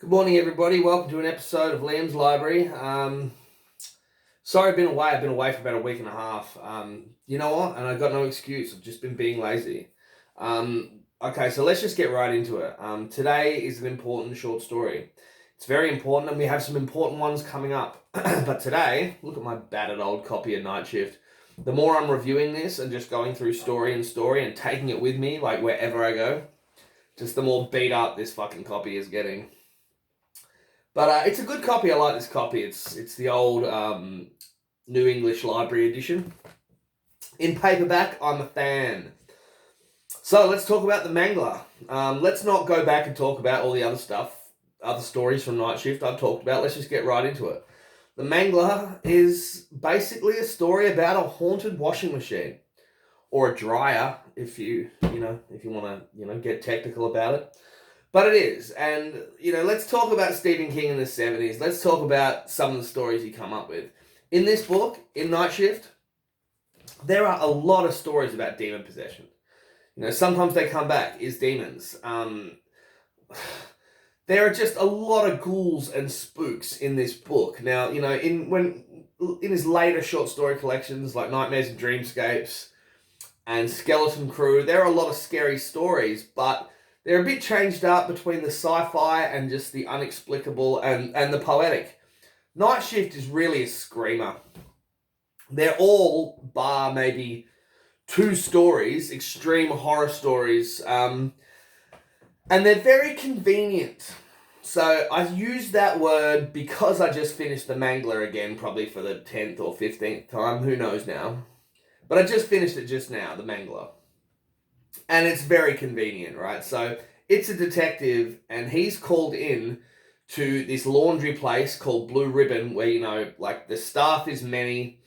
Good morning, everybody. Welcome to an episode of Liam's Library. Sorry I've been away. I've been away for about a week and a half. You know what? And I've got no excuse. I've just been being lazy. Okay, so let's just get right into it. Today is an important short story. It's very important, and we have some important ones coming up. But today, look at my battered old copy of Night Shift. The more I'm reviewing this and just going through story and taking it with me, like wherever I go, just the more beat up this fucking copy is getting. But it's a good copy. I like this copy. It's the old New English Library edition. In paperback, I'm a fan. So let's talk about the Mangler. Let's not go back and talk about all the other stuff, other stories from Night Shift I've talked about. Let's just get right into it. The Mangler is basically a story about a haunted washing machine. Or a dryer, if you want to, get technical about it. But it is, and, let's talk about Stephen King in the 70s. Let's talk about some of the stories he come up with. In this book, in Night Shift, there are a lot of stories about demon possession. Sometimes they come back as demons. There are just a lot of ghouls and spooks in this book. Now, in his later short story collections, like Nightmares and Dreamscapes and Skeleton Crew, there are a lot of scary stories, but they're a bit changed up between the sci-fi and just the unexplicable and the poetic. Night Shift is really a screamer. They're all, bar maybe two stories, extreme horror stories, and they're very convenient. So I use that word because I just finished the Mangler again, probably for the 10th or 15th time, who knows now. But I just finished it just now, the Mangler. And it's very convenient, right? So it's a detective, and he's called in to this laundry place called Blue Ribbon, where, the staff is many,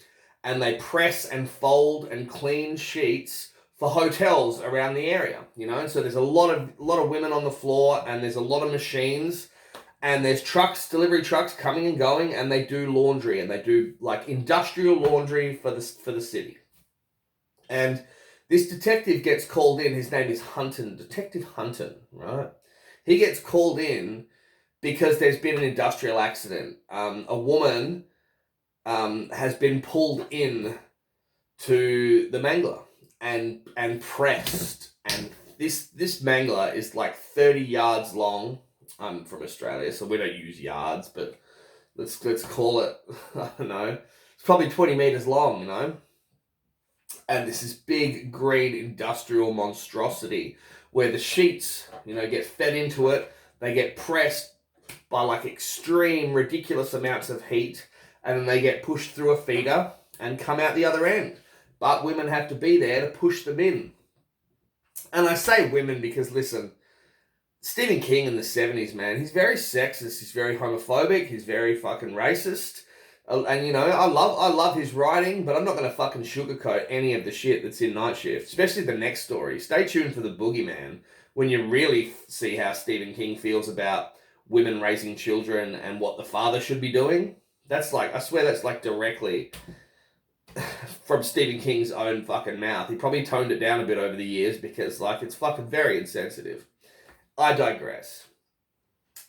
and they press and fold and clean sheets for hotels around the area, And so there's a lot of women on the floor, and there's a lot of machines, and there's delivery trucks coming and going, and they do laundry, and they do industrial laundry for the city. And this detective gets called in. His name is Hunton, Detective Hunton, right? He gets called in because there's been an industrial accident. A woman has been pulled in to the Mangler and pressed. And this Mangler is 30 yards long. I'm from Australia, so we don't use yards, but let's call it, I don't know. It's probably 20 meters long, And this is big green industrial monstrosity where the sheets, get fed into it. They get pressed by extreme, ridiculous amounts of heat, and then they get pushed through a feeder and come out the other end. But women have to be there to push them in. And I say women because, listen, Stephen King in the 70s, man, he's very sexist, he's very homophobic, he's very fucking racist. And, I love his writing, but I'm not going to fucking sugarcoat any of the shit that's in Night Shift, especially the next story. Stay tuned for The Boogeyman, when you really see how Stephen King feels about women raising children and what the father should be doing. That's I swear that's directly from Stephen King's own fucking mouth. He probably toned it down a bit over the years because, it's fucking very insensitive. I digress.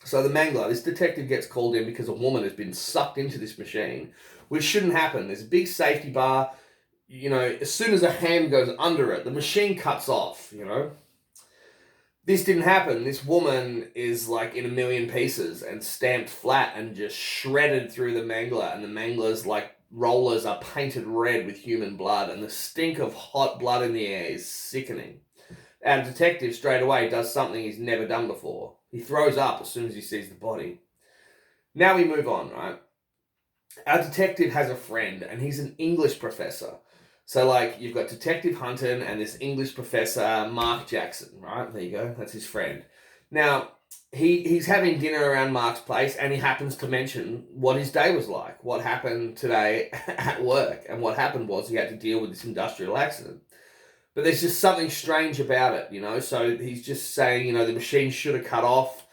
So the Mangler, this detective gets called in because a woman has been sucked into this machine, which shouldn't happen. There's a big safety bar. As soon as a hand goes under it, the machine cuts off, This didn't happen. This woman is in a million pieces and stamped flat and just shredded through the Mangler, and the Mangler's rollers are painted red with human blood, and the stink of hot blood in the air is sickening. Our detective straight away does something he's never done before. He throws up as soon as he sees the body. Now we move on, right? Our detective has a friend, and he's an English professor. So, you've got Detective Hunton and this English professor, Mark Jackson, right? There you go. That's his friend. Now, he's having dinner around Mark's place, and he happens to mention what his day was like, what happened today at work. And what happened was he had to deal with this industrial accident. But there's just something strange about it, So he's just saying, the machine should have cut off.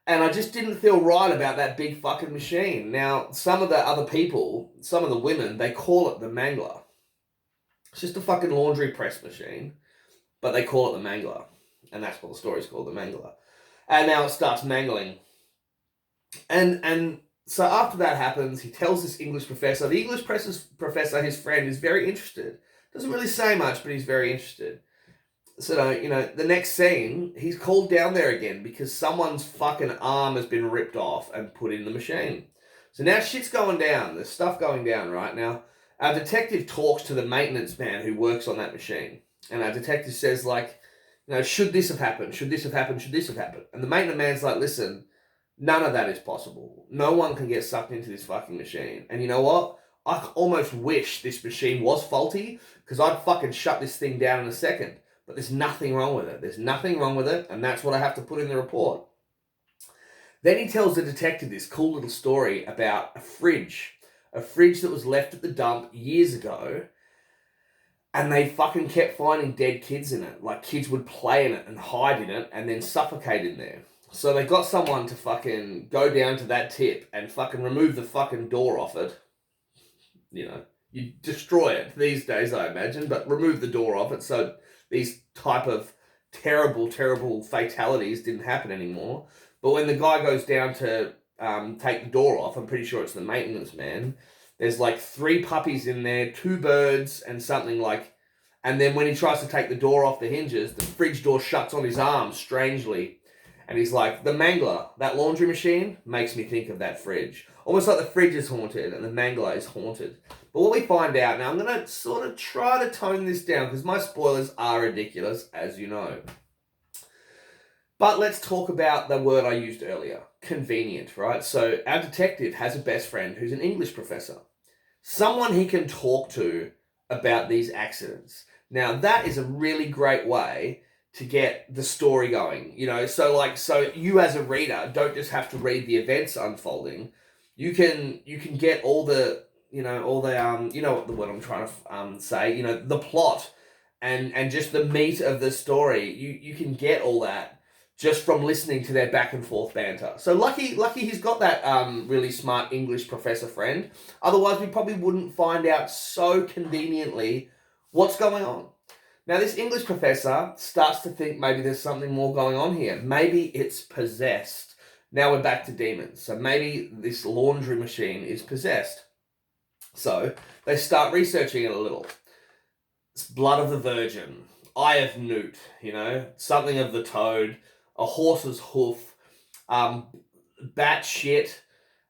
And I just didn't feel right about that big fucking machine. Now, some of the other people, some of the women, they call it the Mangler. It's just a fucking laundry press machine. But they call it the Mangler. And that's what the story's called, the Mangler. And now it starts mangling. And so after that happens, he tells this English professor. The English professor, his friend, is very interested. Doesn't really say much, but he's very interested. So, the next scene, he's called down there again because someone's fucking arm has been ripped off and put in the machine. So now shit's going down. There's stuff going down right now. Our detective talks to the maintenance man who works on that machine. And our detective says, like, should this have happened? Should this have happened? Should this have happened? And the maintenance man's like, listen, none of that is possible. No one can get sucked into this fucking machine. And you know what? I almost wish this machine was faulty because I'd fucking shut this thing down in a second. But there's nothing wrong with it. There's nothing wrong with it, and that's what I have to put in the report. Then he tells the detective this cool little story about a fridge that was left at the dump years ago, and they fucking kept finding dead kids in it. Like, kids would play in it and hide in it and then suffocate in there. So they got someone to fucking go down to that tip and fucking remove the fucking door off it. You destroy it these days, I imagine, but remove the door off it so these type of terrible, terrible fatalities didn't happen anymore. But when the guy goes down to take the door off, I'm pretty sure it's the maintenance man, there's like 3 puppies in there, 2 birds, and something like... And then when he tries to take the door off the hinges, the fridge door shuts on his arm, strangely. And he's like, the Mangler, that laundry machine, makes me think of that fridge. Almost like the fridge is haunted and the Mangler is haunted. But what we find out, now I'm going to sort of try to tone this down because my spoilers are ridiculous, as you know. But let's talk about the word I used earlier, convenient, right? So our detective has a best friend who's an English professor. Someone he can talk to about these accidents. Now that is a really great way to get the story going, so you as a reader don't just have to read the events unfolding. You can get all the what I'm trying to say, the plot and just the meat of the story. You can get all that just from listening to their back and forth banter. So lucky he's got that really smart English professor friend. Otherwise we probably wouldn't find out so conveniently what's going on. Now, this English professor starts to think maybe there's something more going on here. Maybe it's possessed. Now we're back to demons. So maybe this laundry machine is possessed. So they start researching it a little. It's blood of the virgin, eye of newt, something of the toad, a horse's hoof, bat shit,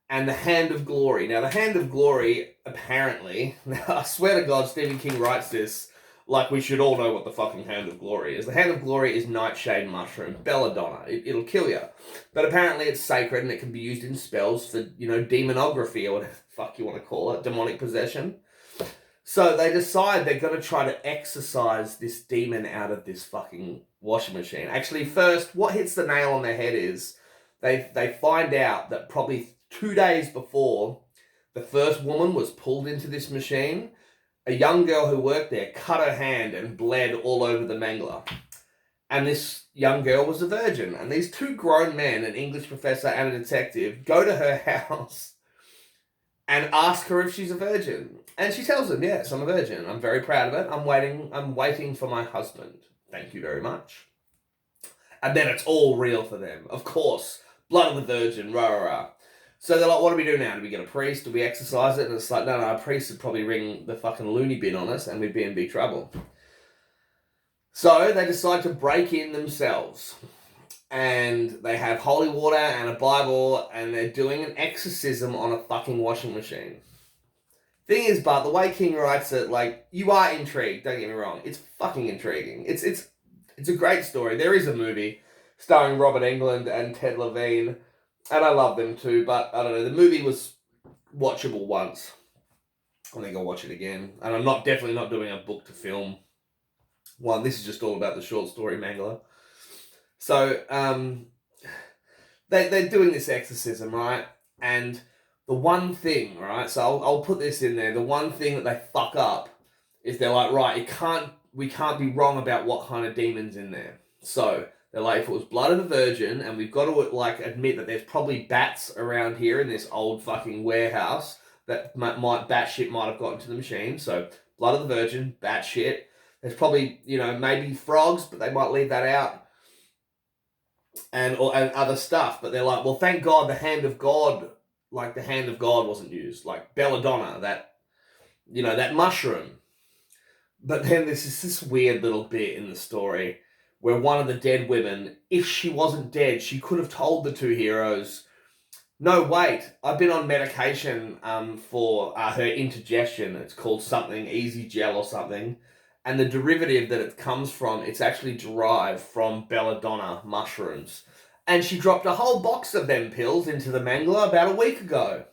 and the hand of glory. Now, the hand of glory, apparently, now I swear to God, Stephen King writes this like we should all know what the fucking hand of glory is. The hand of glory is nightshade mushroom, belladonna. It'll kill you. But apparently it's sacred and it can be used in spells for, demonography or whatever the fuck you want to call it, demonic possession. So they decide they're going to try to exorcise this demon out of this fucking washing machine. Actually, first, what hits the nail on their head is they find out that probably 2 days before the first woman was pulled into this machine, a young girl who worked there cut her hand and bled all over the Mangler. And this young girl was a virgin. And these 2 grown men, an English professor and a detective, go to her house and ask her if she's a virgin. And she tells them, yes, I'm a virgin. I'm very proud of it. I'm waiting for my husband. Thank you very much. And then it's all real for them. Of course, blood of the virgin, rah, rah, rah. So they're like, what do we do now? Do we get a priest? Do we exorcise it? And it's like, no, a priest would probably ring the fucking loony bin on us and we'd be in big trouble. So they decide to break in themselves. And they have holy water and a Bible and they're doing an exorcism on a fucking washing machine. Thing is, but the way King writes it, like, you are intrigued, don't get me wrong. It's fucking intriguing. It's a great story. There is a movie starring Robert Englund and Ted Levine. And I love them too, but I don't know, the movie was watchable once. I think I'll watch it again. And I'm definitely not doing a book to film one. This is just all about the short story Mangler. So, they're doing this exorcism, right? And the one thing, right, so I'll put this in there, the one thing that they fuck up is they're like, right, we can't be wrong about what kind of demon's in there. So they're like, if it was blood of the virgin, and we've got to admit that there's probably bats around here in this old fucking warehouse that bat shit might have gotten to the machine. So blood of the virgin, bat shit. There's probably maybe frogs, but they might leave that out. and other stuff. But they're like, well, thank God the hand of God, like the hand of God wasn't used. Like belladonna, that mushroom. But then there's this weird little bit in the story where one of the dead women, if she wasn't dead, she could have told the two heroes, no, wait, I've been on medication for her indigestion. It's called something, Easy Gel or something. And the derivative that it comes from, it's actually derived from belladonna mushrooms. And she dropped a whole box of them pills into the Mangler about a week ago.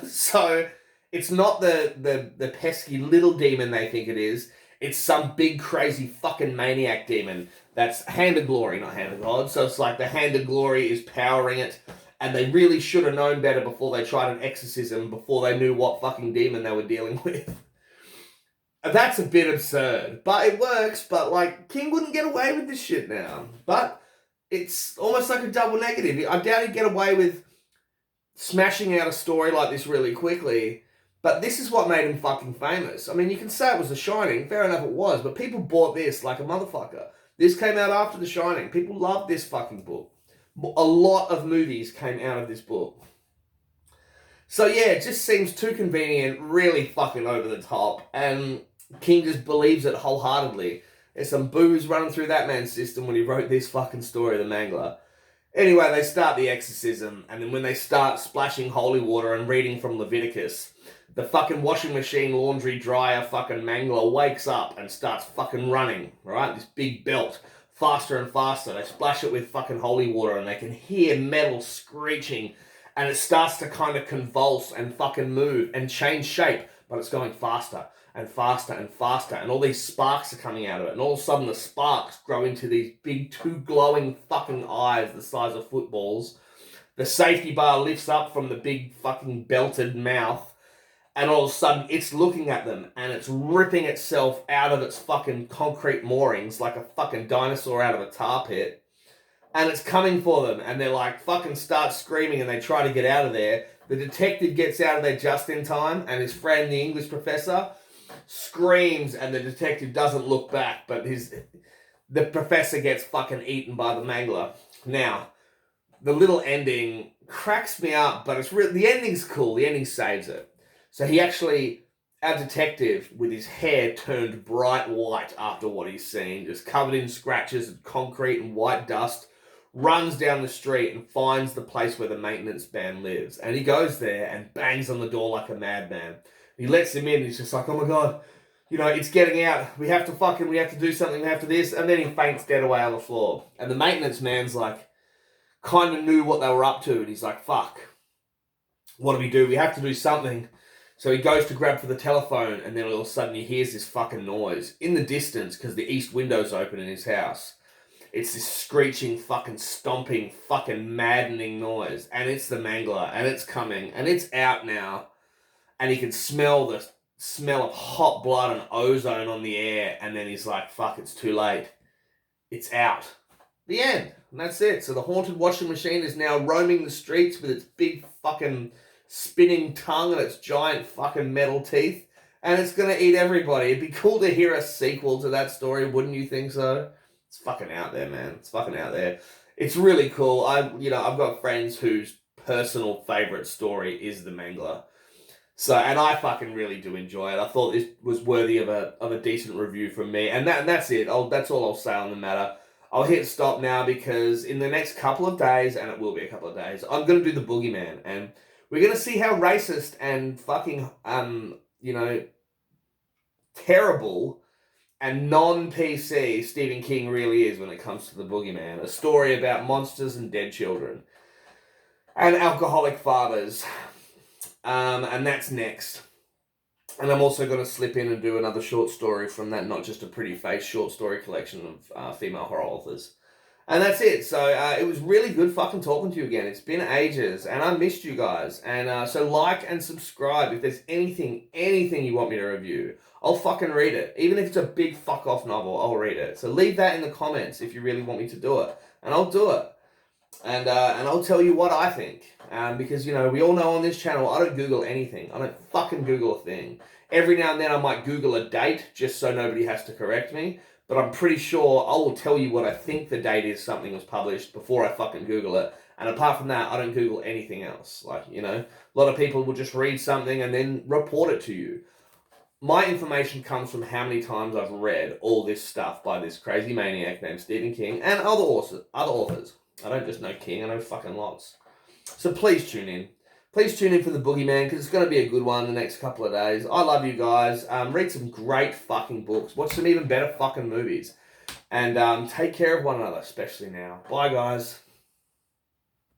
So it's not the pesky little demon they think it is. It's some big crazy fucking maniac demon that's Hand of Glory, not Hand of God. So it's like the Hand of Glory is powering it, and they really should have known better before they tried an exorcism, before they knew what fucking demon they were dealing with. That's a bit absurd, but it works. But like, King wouldn't get away with this shit now. But it's almost like a double negative. I doubt he'd get away with smashing out a story like this really quickly, but this is what made him fucking famous. I mean, you can say it was The Shining, fair enough it was, but people bought this like a motherfucker. This came out after The Shining. People loved this fucking book. A lot of movies came out of this book. So yeah, it just seems too convenient, really fucking over the top, and King just believes it wholeheartedly. There's some booze running through that man's system when he wrote this fucking story, The Mangler. Anyway, they start the exorcism, and then when they start splashing holy water and reading from Leviticus, the fucking washing machine, laundry, dryer, fucking Mangler wakes up and starts fucking running, right? This big belt, faster and faster. They splash it with fucking holy water, and they can hear metal screeching, and it starts to kind of convulse and fucking move and change shape, but it's going faster and faster and faster, and all these sparks are coming out of it, and all of a sudden the sparks grow into these big two glowing fucking eyes the size of footballs. The safety bar lifts up from the big fucking belted mouth, and all of a sudden it's looking at them, and it's ripping itself out of its fucking concrete moorings like a fucking dinosaur out of a tar pit, and it's coming for them, and they're like fucking start screaming, and they try to get out of there. The detective gets out of there just in time, and his friend, the English professor, screams, and the detective doesn't look back, but the professor gets fucking eaten by the Mangler. Now, the little ending cracks me up, but the ending's cool. The ending saves it. So our detective, with his hair turned bright white after what he's seen, just covered in scratches and concrete and white dust, runs down the street and finds the place where the maintenance man lives. And he goes there and bangs on the door like a madman. He lets him in. He's just like, oh my God, it's getting out. We have to do something. We have to this. And then he faints dead away on the floor. And the maintenance man's like, kind of knew what they were up to. And he's like, fuck, what do we do? We have to do something. So he goes to grab for the telephone, and then all of a sudden he hears this fucking noise in the distance because the east window's open in his house. It's this screeching, fucking stomping, fucking maddening noise. And it's the Mangler, and it's coming, and it's out now. And he can smell the smell of hot blood and ozone on the air, and then he's like, fuck, it's too late. It's out. The end. And that's it. So the haunted washing machine is now roaming the streets with its big fucking spinning tongue and its giant fucking metal teeth, and it's gonna eat everybody. It'd be cool to hear a sequel to that story, wouldn't you think so? It's fucking out there, man. It's fucking out there. It's really cool. I've got friends whose personal favourite story is The Mangler. So, and I fucking really do enjoy it. I thought this was worthy of a decent review from me, and that's it. That's all I'll say on the matter. I'll hit stop now because in the next couple of days, and it will be a couple of days, I'm going to do The Boogeyman, and we're going to see how racist and fucking, terrible and non-PC Stephen King really is when it comes to The Boogeyman. A story about monsters and dead children and alcoholic fathers. And that's next. And I'm also going to slip in and do another short story from that Not Just a Pretty Face short story collection of female horror authors. And that's it. So it was really good fucking talking to you again. It's been ages, and I missed you guys. And so like and subscribe if there's anything you want me to review. I'll fucking read it. Even if it's a big fuck off novel, I'll read it. So leave that in the comments if you really want me to do it, and I'll do it. And I'll tell you what I think. Because, we all know on this channel, I don't Google anything. I don't fucking Google a thing. Every now and then I might Google a date just so nobody has to correct me. but I'm pretty sure I will tell you what I think the date is something was published before I fucking Google it. And apart from that, I don't Google anything else. Like, you know, a lot of people will just read something and then report it to you. My information comes from how many times I've read all this stuff by this crazy maniac named Stephen King and other authors. I don't just know King, I know fucking lots. So please tune in. Please tune in for The Boogeyman, because it's going to be a good one the next couple of days. I love you guys. Read some great fucking books. Watch some even better fucking movies. And take care of one another, especially now. Bye, guys.